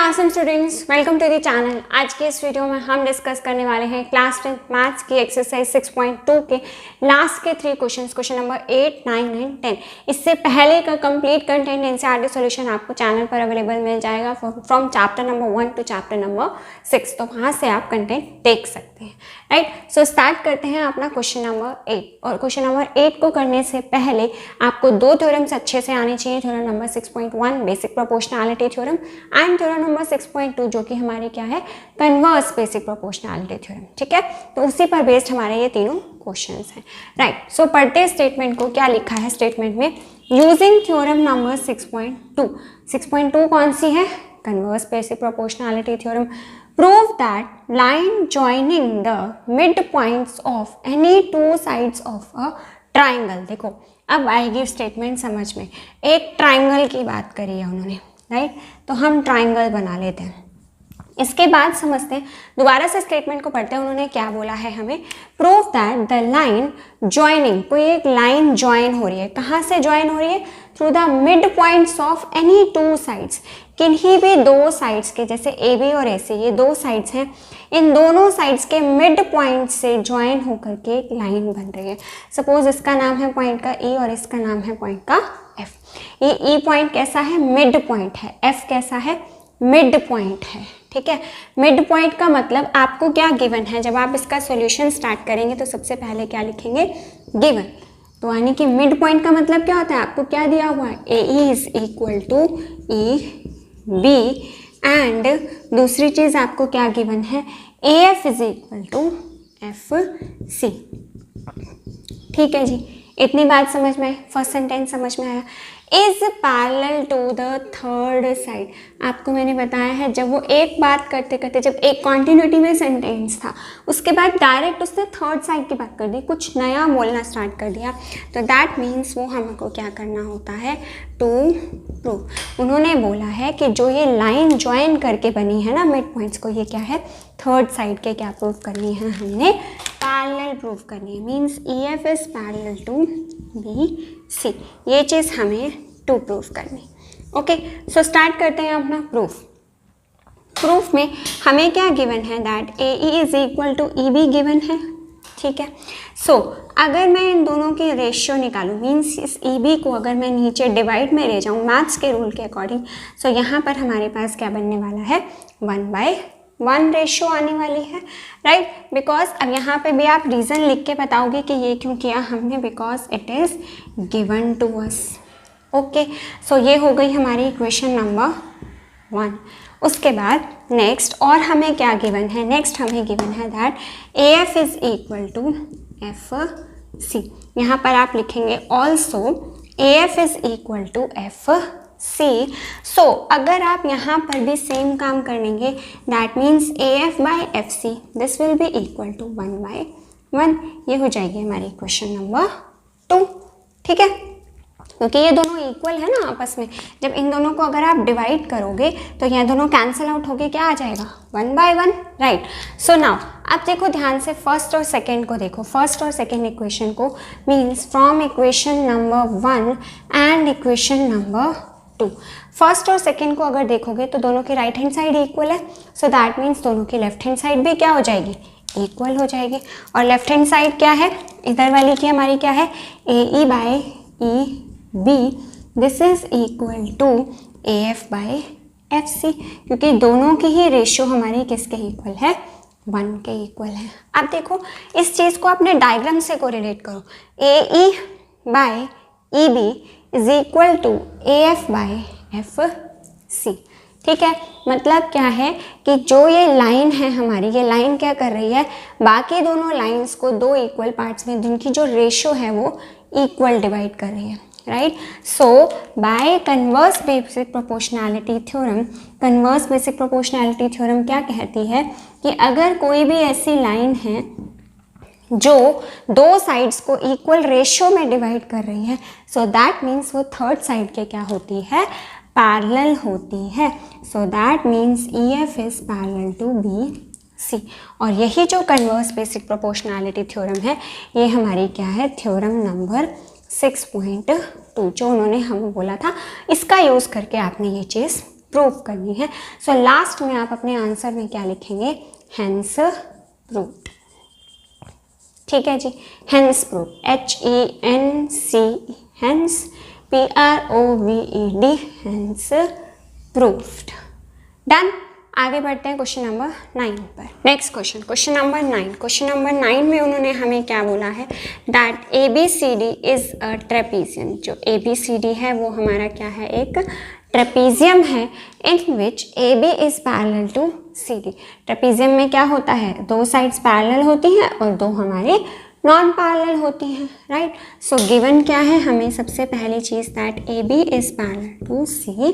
Assam students, welcome to the channel. आज के इस वीडियो में हम डिस्कस करने वाले हैं क्लास 10 मैथ्स की एक्सरसाइज 6.2 के लास्ट के 3 क्वेश्चंस, क्वेश्चन नंबर 8, 9 एंड 10। इससे पहले का कंप्लीट कंटेंट एनसीईआरटी सॉल्यूशन आपको चैनल पर अवेलेबल मिल जाएगा from chapter number 1 to chapter number 6, तो वहाँ से आप कंटेंट देख सकते हैं। राइट, सो स्टार्ट करते हैं अपना क्वेश्चन नंबर 8। और क्वेश्चन नंबर 8 को करने से पहले आपको 2 थ्योरम्स अच्छे से आने चाहिए। Theorem number 6.1 basic proportionality theorem and theorem number 6.2 जो कि हमारे क्या है, कन्वर्स बेसिक प्रोपोर्शनैलिटी थ्योरम। ठीक है, तो उसी पर बेस्ड हमारे ये तीनों क्वेश्चंस हैं। राइट, सो पढ़ते स्टेटमेंट को। क्या लिखा है स्टेटमेंट में? Using theorem number 6.2। 6.2 कौन सी है? Converse basic proportionality theorem. Prove that line joining the midpoints of any two sides of a triangle। देखो अब आएगी स्टेटमेंट समझ में। एक ट्राइंगल की बात करी है उन्होंने, राइट, तो हम ट्राइंगल बना लेते हैं। इसके बाद समझते हैं, दोबारा से स्टेटमेंट को पढ़ते हैं। उन्होंने क्या बोला है हमें? Prove that the line joining, कोई एक लाइन ज्वाइन हो रही है। कहाँ से ज्वाइन हो रही है? Through the mid points of any two sides, किन्हीं भी दो साइड्स के, जैसे ए बी और ए सी, ये दो साइड्स हैं, इन दोनों साइड्स के मिड पॉइंट से ज्वाइन होकर के एक लाइन बन रही है। सपोज इसका नाम है पॉइंट का ई और इसका नाम है पॉइंट का एफ। ये ई पॉइंट कैसा है? मिड पॉइंट है। एफ कैसा है? मिड पॉइंट है। ठीक है, मिड पॉइंट का मतलब आपको क्या गिवन है? जब आप इसका सॉल्यूशन स्टार्ट करेंगे तो सबसे पहले क्या लिखेंगे? गिवन। तो यानी कि मिड पॉइंट का मतलब क्या होता है? आपको क्या दिया हुआ है? A E is equal to E B and दूसरी चीज आपको क्या गिवन है? A F is equal to F C. ठीक है जी, इतनी बात समझ में आई? फर्स्ट सेंटेंस समझ में आया? Is parallel to the third side. आपको मैंने बताया है, जब वो एक बात करते करते, जब एक कॉन्टिन्यूटी में सेंटेंस था, उसके बाद डायरेक्ट उसने थर्ड साइड की बात कर दी, कुछ नया बोलना स्टार्ट कर दिया, तो दैट मीन्स वो हमको क्या करना होता है? To prove. उन्होंने बोला है कि जो ये लाइन ज्वाइन करके बनी है ना मिड पॉइंट्स को, ये क्या है? थर्ड साइड के क्या प्रूव करनी है? हमने पैरेलल प्रूव करनी है। Means E F is parallel to B C, ये चीज़ हमें टू प्रूफ करनी। ओके, सो स्टार्ट करते हैं अपना प्रूफ। प्रूफ में हमें क्या गिवन है? That A E is equal to E B given है। ठीक है, सो अगर मैं इन दोनों की रेशियो निकालूं, मीन्स इस ई बी को अगर मैं नीचे डिवाइड में ले जाऊं मैथ्स के रूल के अकॉर्डिंग, सो यहाँ पर हमारे पास क्या बनने वाला है? 1/1 रेशियो आने वाली है। राइट, बिकॉज अब यहाँ पे भी आप रीज़न लिख के बताओगे कि ये क्यों किया हमने, because it is given to us. Okay, so ये हो गई हमारी इक्वेशन नंबर 1। उसके बाद नेक्स्ट और हमें क्या गिवन है? नेक्स्ट हमें गिवन है that A F is equal to F C. यहाँ पर आप लिखेंगे also A F is equal to F C. So अगर आप यहाँ पर भी सेम काम करेंगे, that means A F by F C, this will be equal to 1/1। ये हो जाएगी हमारी इक्वेशन नंबर 2। ठीक है, क्योंकि ये दोनों इक्वल है ना आपस में। जब इन दोनों को अगर आप डिवाइड करोगे तो ये दोनों कैंसिल आउट होके क्या आ जाएगा? 1/1। राइट, सो नाउ आप देखो ध्यान से, फर्स्ट और सेकेंड को देखो, फर्स्ट और सेकेंड इक्वेशन को। Means from equation number 1 and equation number 2, first और सेकेंड को अगर देखोगे तो दोनों की राइट हैंड साइड इक्वल है। सो दैट मीन्स दोनों की लेफ्ट हैंड साइड भी क्या हो जाएगी? इक्वल हो जाएगी। और लेफ्ट हैंड साइड क्या है? इधर वाली की हमारी क्या है? A E by E B, this is equal to A F by F C, क्योंकि दोनों की ही रेशियो हमारी किसके इक्वल है? 1 के इक्वल है। अब देखो इस चीज़ को अपने डायग्राम से कोरिलेट करो। A E by E B is equal to A F by F C. ठीक है, मतलब क्या है कि जो ये लाइन है हमारी, ये लाइन क्या कर रही है? बाकी दोनों लाइंस को दो इक्वल पार्ट्स में, जिनकी जो रेशियो है वो इक्वल डिवाइड कर रही है। राइट, सो bye converse basic proportionality theorem, converse basic proportionality theorem क्या कहती है कि अगर कोई भी ऐसी लाइन है जो दो साइड्स को इक्वल रेशियो में डिवाइड कर रही है, सो दैट मीन्स वो थर्ड साइड के क्या होती है? पैरेलल होती है। So that means E F is parallel to B C. और यही जो कन्वर्स बेसिक प्रोपोर्शनैलिटी थ्योरम है, ये हमारी क्या है? थ्योरम नंबर 6.2 जो उन्होंने हमें बोला था, इसका यूज़ करके आपने ये चीज़ प्रूव करनी है। सो लास्ट में आप अपने आंसर में क्या लिखेंगे, हेंस प्रूव्ड। ठीक है जी, hence proved, HENCE, hence PROVED, hence proved. Done. आगे बढ़ते हैं क्वेश्चन नंबर 9 पर। Next question, question number 9। Question number 9 में उन्होंने हमें क्या बोला है, that ABCD is a trapezium. जो ABCD है वो हमारा क्या है, एक ट्रेपीजियम है, in which AB is parallel to CD। Trapezium में क्या होता है, दो साइड्स पैरेलल होती हैं और दो हमारे नॉन पैरेलल होती हैं, राइट। सो गिवन क्या है हमें, सबसे पहली चीज that AB is parallel to CD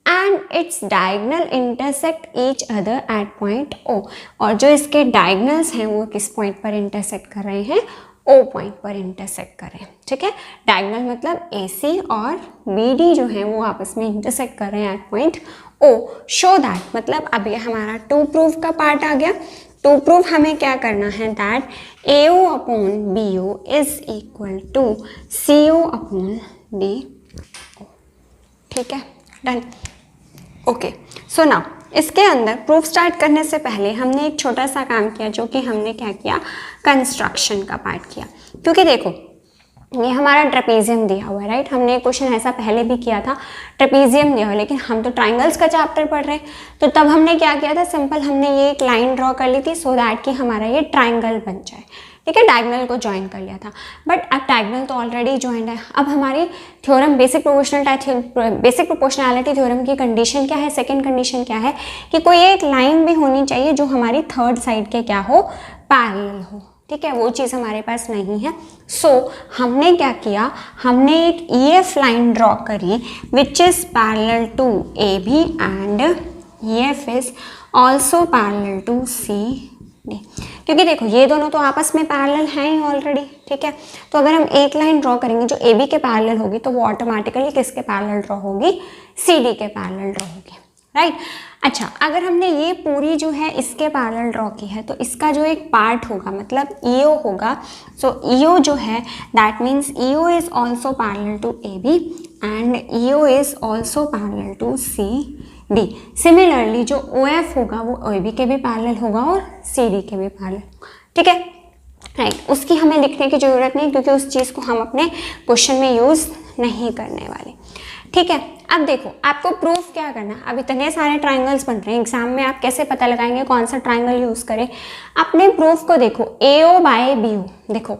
and its diagonal intersect each other at point O। और जो इसके डायगनल्स हैं वो किस पॉइंट पर इंटरसेक्ट कर रहे हैं, O पॉइंट पर इंटरसेक्ट कर रहे हैं। ठीक है, डायगनल मतलब AC और BD जो है वो आपस में इंटरसेक्ट कर रहे हैं at point O। Show that, मतलब अब ये हमारा टू प्रूफ का पार्ट आ गया। टू प्रूफ हमें क्या करना है, that AO upon BO is equal to CO upon DO। ठीक है, डन। ओके, सो नाउ इसके अंदर प्रूफ स्टार्ट करने से पहले हमने एक छोटा सा काम किया, जो कि हमने क्या किया, कंस्ट्रक्शन का पार्ट किया। क्योंकि देखो ये हमारा ट्रेपीजियम दिया हुआ है, राइट। हमने क्वेश्चन ऐसा पहले भी किया था, ट्रेपीजियम दिया हुआ है, लेकिन हम तो ट्राइंगल्स का चैप्टर पढ़ रहे हैं, तो तब हमने क्या किया था, सिंपल हमने ये एक लाइन ड्रॉ कर ली थी सो दैट कि हमारा ये ट्राइंगल बन जाए। ठीक है, डायगोनल को ज्वाइन कर लिया था, बट अब डायगोनल तो ऑलरेडी ज्वाइंड है। अब हमारी थ्योरम बेसिक प्रोपोर्शनैलिटी थ्योरम की कंडीशन क्या है, सेकंड कंडीशन क्या है कि कोई एक लाइन भी होनी चाहिए जो हमारी थर्ड साइड के क्या हो, पैरेलल हो। ठीक है, वो चीज़ हमारे पास नहीं है। सो हमने क्या किया, हमने एक EF लाइन ड्रॉ करी which is parallel to AB and EF is also parallel to CD। क्योंकि देखो ये दोनों तो आपस में पैरेलल हैं ही ऑलरेडी। ठीक है, तो अगर हम एक लाइन ड्रॉ करेंगे जो AB के पैरेलल होगी तो वो ऑटोमेटिकली किसके पैरेलल ड्रॉ होगी, CD के पैरेलल ड्रॉ होगी, राइट। अच्छा, अगर हमने ये पूरी जो है इसके पैरेलल ड्रॉ की है तो इसका जो एक पार्ट होगा मतलब EO होगा। सो EO जो है that means EO is also parallel to AB and EO is also parallel to CD। Similarly जो OF होगा वो AB के भी पैरेलल होगा और CD के भी पैरेलल। ठीक है, राइट। उसकी हमें लिखने की ज़रूरत नहीं क्योंकि उस चीज़ को हम अपने क्वेश्चन में यूज़ नहीं करने वाले। ठीक है, अब देखो आपको प्रूफ क्या करना है। अब इतने सारे ट्राइंगल्स बन रहे हैं, एग्जाम में आप कैसे पता लगाएंगे कौन सा ट्राइंगल यूज़ करें। अपने प्रूफ को देखो, AO बाय BO, देखो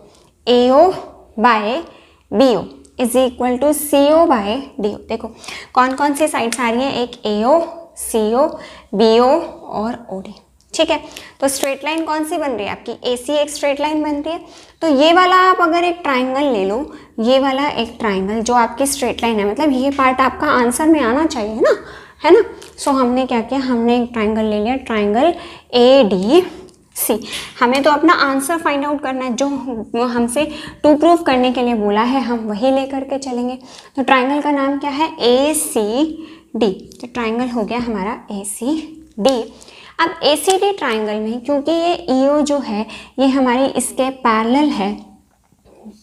AO by BO is equal to CO by DO। देखो कौन कौन सी साइड्स आ रही हैं, एक AO, CO, BO और OD। ठीक है, तो स्ट्रेट लाइन कौन सी बन रही है आपकी, AC एक स्ट्रेट लाइन बन रही है। तो ये वाला आप अगर एक ट्राइंगल ले लो, ये वाला एक ट्राइंगल जो आपकी स्ट्रेट लाइन है, मतलब ये पार्ट आपका आंसर में आना चाहिए ना, है ना। सो हमने क्या किया, हमने एक ट्राइंगल ले लिया, ट्राइंगल ADC। हमें तो अपना आंसर फाइंड आउट करना है, जो हमसे टू प्रूफ करने के लिए बोला है हम वही लेकर के चलेंगे। तो ट्राइंगल का नाम क्या है, ACD। तो ट्राइंगल हो गया हमारा ACD। अब ACD ट्राइंगल में क्योंकि ये EO जो है ये हमारी इसके पैरेलल है,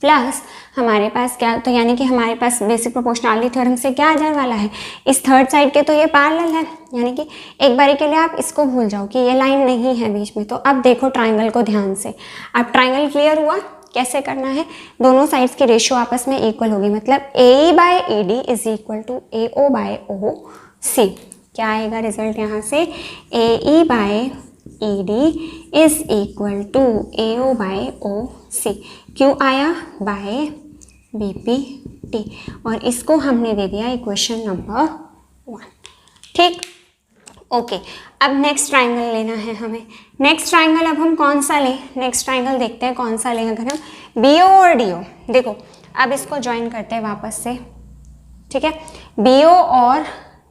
प्लस हमारे पास क्या, तो यानी कि हमारे पास बेसिक प्रोपोर्शनैलिटी थ्योरम से क्या आ जाने वाला है, इस थर्ड साइड के तो ये पैरेलल है, यानी कि एक बारी के लिए आप इसको भूल जाओ कि ये लाइन नहीं है बीच में। तो अब देखो ट्राइंगल को ध्यान से, अब ट्राइंगल क्लियर हुआ। कैसे करना है, दोनों साइड्स की रेशियो आपस में इक्वल होगी, मतलब AE by ED is equal to AO by OC। क्या आएगा रिजल्ट यहाँ से, AE by ED is equal to AO by OC। क्यों आया, बाय BPT, और इसको हमने दे दिया इक्वेशन नंबर 1। ठीक, ओके। अब नेक्स्ट ट्राइंगल लेना है हमें। नेक्स्ट ट्राइंगल अब हम कौन सा लें, नेक्स्ट ट्राइंगल देखते हैं कौन सा लें। अगर हम BO और DO, देखो अब इसको ज्वाइन करते हैं वापस से। ठीक है, BO और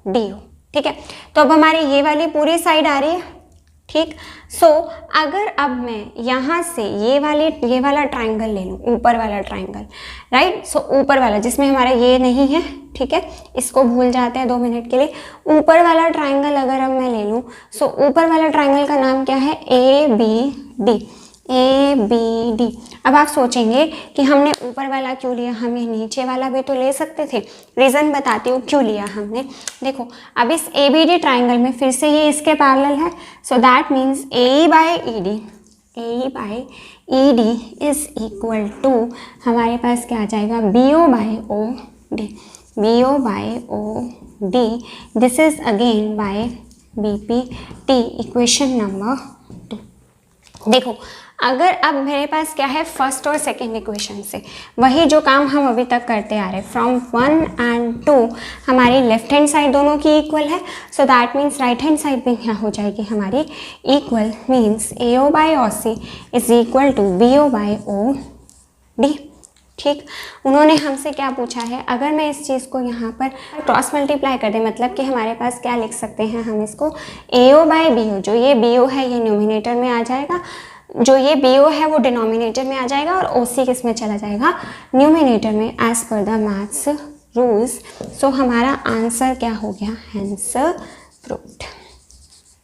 DO। ठीक है, तो अब हमारी ये वाली पूरी साइड आ रही है। ठीक, सो अगर अब मैं यहाँ से ये वाला ट्राइंगल ले लूँ, ऊपर वाला ट्राइंगल, राइट। सो ऊपर वाला जिसमें हमारा ये नहीं है, ठीक है, इसको भूल जाते हैं 2 मिनट के लिए। ऊपर वाला ट्राइंगल अगर अब मैं ले लूँ, सो ऊपर वाला ट्राइंगल का नाम क्या है, ABD ए बी डी। अब आप सोचेंगे कि हमने ऊपर वाला क्यों लिया, हमें नीचे वाला भी तो ले सकते थे। रीज़न बताती हूँ क्यों लिया हमने। देखो अब इस ए बी डी ट्राइंगल में फिर से ये इसके पैरेलल है, so that means A by E D is equal to हमारे पास क्या आ जाएगा, B O by O D, B O by O D. This is again by B P T, equation number 2। देखो अगर अब मेरे पास क्या है, फर्स्ट और सेकंड इक्वेशन से वही जो काम हम अभी तक करते आ रहे हैं, फ्रॉम 1 and 2 हमारी लेफ्ट हैंड साइड दोनों की इक्वल है, so that means right hand side भी क्या हो जाएगी हमारी equal, means A O by O C is equal to B O by O D. ठीक, उन्होंने हमसे क्या पूछा है, अगर मैं इस चीज़ को यहाँ पर क्रॉस मल्टीप्लाई कर दें, मतलब कि हमारे पास क्या लिख सकते हैं हम इसको, ए ओ बाय बी ओ, जो ये बी ओ है ये न्यूमिनेटर में आ जाएगा, जो ये बी ओ है वो डिनोमिनेटर में आ जाएगा, और ओ सी किस में चला जाएगा, न्यूमिनेटर में, as per the maths rules. सो हमारा आंसर क्या हो गया, हेंस प्रूव्ड।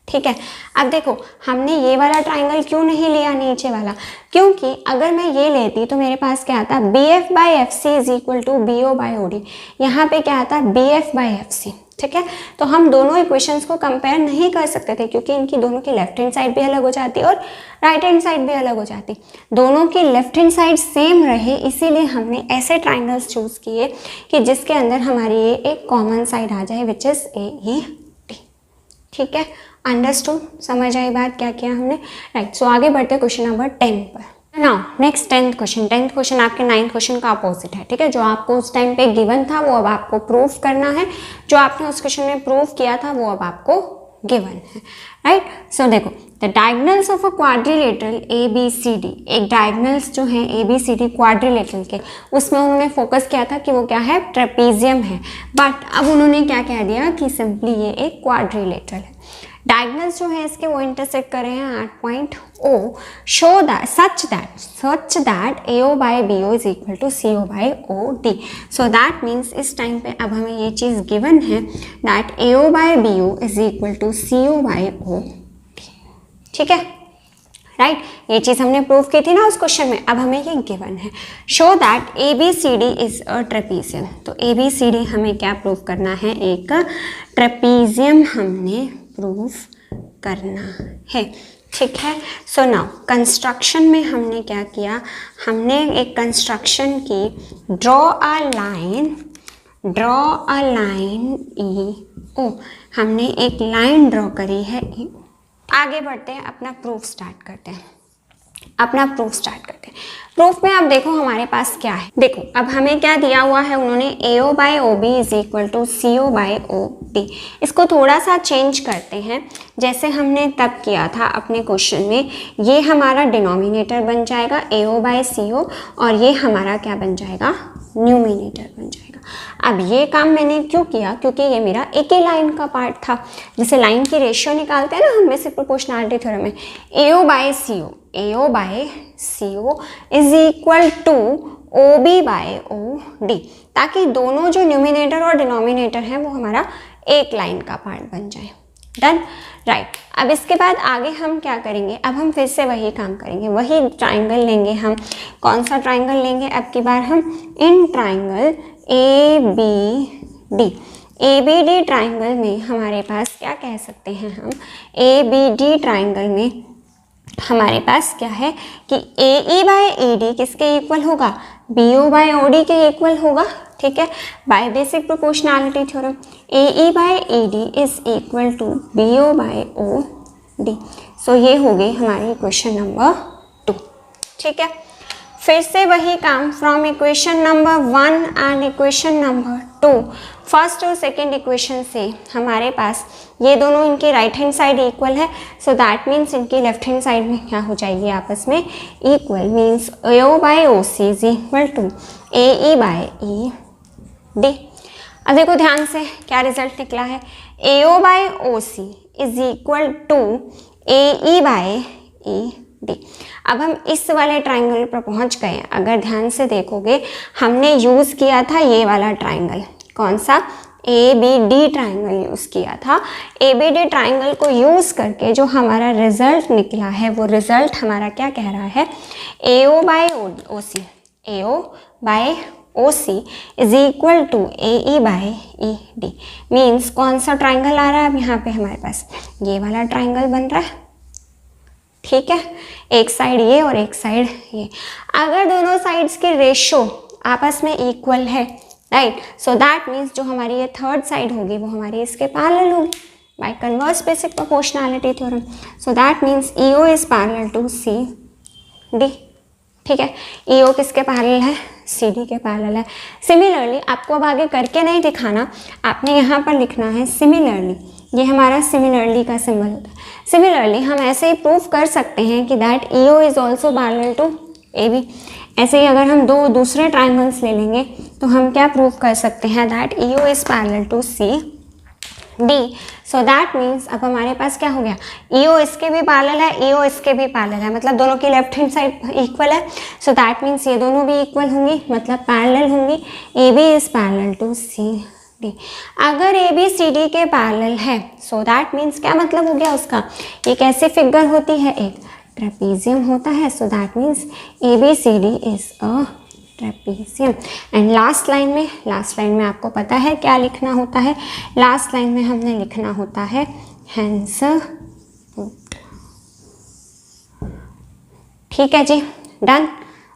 ठीक है, अब देखो हमने ये वाला ट्राइंगल क्यों नहीं लिया नीचे वाला, क्योंकि अगर मैं ये लेती तो मेरे पास क्या आता, B F by F C is equal to B O by O D, यहाँ पे क्या आता, B F by F C. ठीक है, तो हम दोनों इक्वेशंस को कंपेयर नहीं कर सकते थे, क्योंकि इनकी दोनों की लेफ्ट हैंड साइड भी अलग हो जाती और राइट हैंड साइड भी अलग हो जाती। दोनों की लेफ्ट हैंड साइड सेम रहे, इसीलिए हमने ऐसे ट्राइंगल्स चूज़ किए कि जिसके अंदर हमारी ये एक कॉमन साइड आ जाए, which is a E D. ठीक है, अंडरस्टूड, समझ आई बात क्या किया हमने, राइट। सो आगे बढ़ते क्वेश्चन नंबर 10 पर। नाउ नेक्स्ट 10th क्वेश्चन आपके 9th क्वेश्चन का अपोजिट है। ठीक है, जो आपको उस टाइम पे गिवन था वो अब आपको प्रूफ करना है, जो आपने उस क्वेश्चन में प्रूफ किया था वो अब आपको गिवन है, राइट। सो देखो, the diagonals of a quadrilateral A B C D, एक डायगोनल्स जो है A B C D quadrilateral के, उसमें उन्होंने फोकस किया था कि वो क्या है, ट्रेपीजियम है, बट अब उन्होंने क्या कह दिया कि सिंपली ये एक क्वाड्रिलेटरल है। डायगोनल्स जो है इसके वो इंटरसेक्ट कर रहे हैं at point O, show that such that AO by BO is equal to CO by OD। So that means इस टाइम पे अब हमें ये चीज़ गिवन है that AO by BO is equal to CO by OD। ठीक है, right, ये चीज़ हमने प्रूव की थी ना उस क्वेश्चन में, अब हमें ये गिवन है। Show that ABCD is a trapezium, तो ABCD हमें क्या प्रूव करना है, एक ट्रेपीजियम हमने प्रूफ करना है। ठीक है, सो नाउ कंस्ट्रक्शन में हमने क्या किया, हमने एक कंस्ट्रक्शन की, ड्रॉ अ लाइन ई ओ, हमने एक लाइन ड्रॉ करी है। आगे बढ़ते हैं, अपना प्रूफ स्टार्ट करते हैं। प्रूफ में अब देखो हमारे पास क्या है, देखो अब हमें क्या दिया हुआ है, उन्होंने AO by OB is equal to CO by OD। इसको थोड़ा सा चेंज करते हैं, जैसे हमने तब किया था अपने क्वेश्चन में, ये हमारा डिनोमिनेटर बन जाएगा AO बाय CO, और ये हमारा क्या बन जाएगा, न्यूमिनेटर बन जाएगा। अब ये काम मैंने क्यों किया, क्योंकि ये मेरा एक ही लाइन का पार्ट था। जैसे लाइन की रेशियो निकालते हैं ना हम बेसिक प्रोपोर्शनैलिटी थ्योरम में, AO by CO is equal to OB by OD, ताकि दोनों जो न्यूमिनेटर और डिनोमिनेटर हैं वो हमारा एक लाइन का पार्ट बन जाए। Done, right. अब इसके बाद आगे हम क्या करेंगे, अब हम फिर से वही काम करेंगे, वही ट्राइंगल लेंगे हम। कौन सा ट्राइंगल लेंगे अब की बार हम, इन ट्राइंगल ABD ट्राइंगल में हमारे पास क्या कह सकते हैं हम, ABD ट्राइंगल में हमारे पास क्या है कि AE बाय AD किसके इक्वल होगा, BO बाय OD के इक्वल होगा। ठीक है, by basic proportionality theorem AE by AD is equal to BO by OD। So ये हो गई हमारी इक्वेशन नंबर 2। ठीक है, फिर से वही काम from equation number 1 and equation number 2, first और सेकेंड इक्वेशन से हमारे पास ये दोनों इनकी राइट हैंड साइड इक्वल है, सो दैट मीन्स इनकी लेफ्ट हैंड साइड में क्या हो जाएगी आपस में equal, means AO by OC is equal to AE by ED। अब देखो ध्यान से क्या रिजल्ट निकला है, AO by OC is equal to AE by ED। अब हम इस वाले ट्राइंगल पर पहुंच गए। अगर ध्यान से देखोगे हमने यूज़ किया था ये वाला ट्राइंगल, कौन सा, ABD ट्राइंगल यूज़ किया था। ABD ट्राइंगल को यूज़ करके जो हमारा रिजल्ट निकला है वो रिजल्ट हमारा क्या कह रहा है, AO by OC, AO by OC is equal to AE by ED। Means कौन सा ट्राइंगल आ रहा है अब यहाँ पे हमारे पास, ये वाला ट्राइंगल बन रहा है, ठीक है, एक साइड ये और एक साइड ये। अगर दोनों साइड्स के रेशो आपस में इक्वल है, राइट, सो दैट मीन्स जो हमारी ये थर्ड साइड होगी वो हमारी इसके पैरेलल होगी by converse basic proportionality theorem. So that means EO is parallel to CD, ठीक है। EO किसके पैरेलल है, CD के पैरेलल है। सिमिलरली आपको अब आगे करके नहीं दिखाना, आपने यहाँ पर लिखना है सिमिलरली, ये हमारा सिमिलरली का सिंबल होता है। सिमिलरली हम ऐसे ही प्रूव कर सकते हैं कि that EO is also parallel to AB। ऐसे ही अगर हम दो दूसरे ट्राइंगल्स ले लेंगे तो हम क्या प्रूव कर सकते हैं, that EO is parallel to CD। So that means अब हमारे पास क्या हो गया, EO इसके भी पैरेलल है, EO इसके भी पैरेलल है, मतलब दोनों की लेफ्ट हैंड साइड इक्वल है। सो दैट मीन्स ये दोनों भी इक्वल होंगी, मतलब पैरेलल होंगी। AB is parallel to CD। अगर AB CD के पैरेलल है, सो दैट मीन्स क्या मतलब हो गया उसका, ये कैसे फिगर होती है, एक ट्रेपीजियम होता है। So that means ABCD is a trapezium. And last line में आपको पता है क्या लिखना होता है, लास्ट लाइन में हमने लिखना होता है हैंस पुट। ठीक है जी, डन,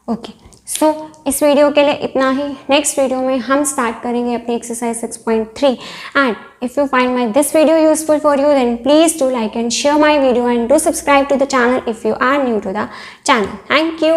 ओके। सो इस वीडियो के लिए इतना ही। नेक्स्ट वीडियो में हम स्टार्ट करेंगे अपनी exercise 6.3। And if you find my this video useful for you then please do like and share my video and do subscribe to the channel if you are new to the channel. Thank you.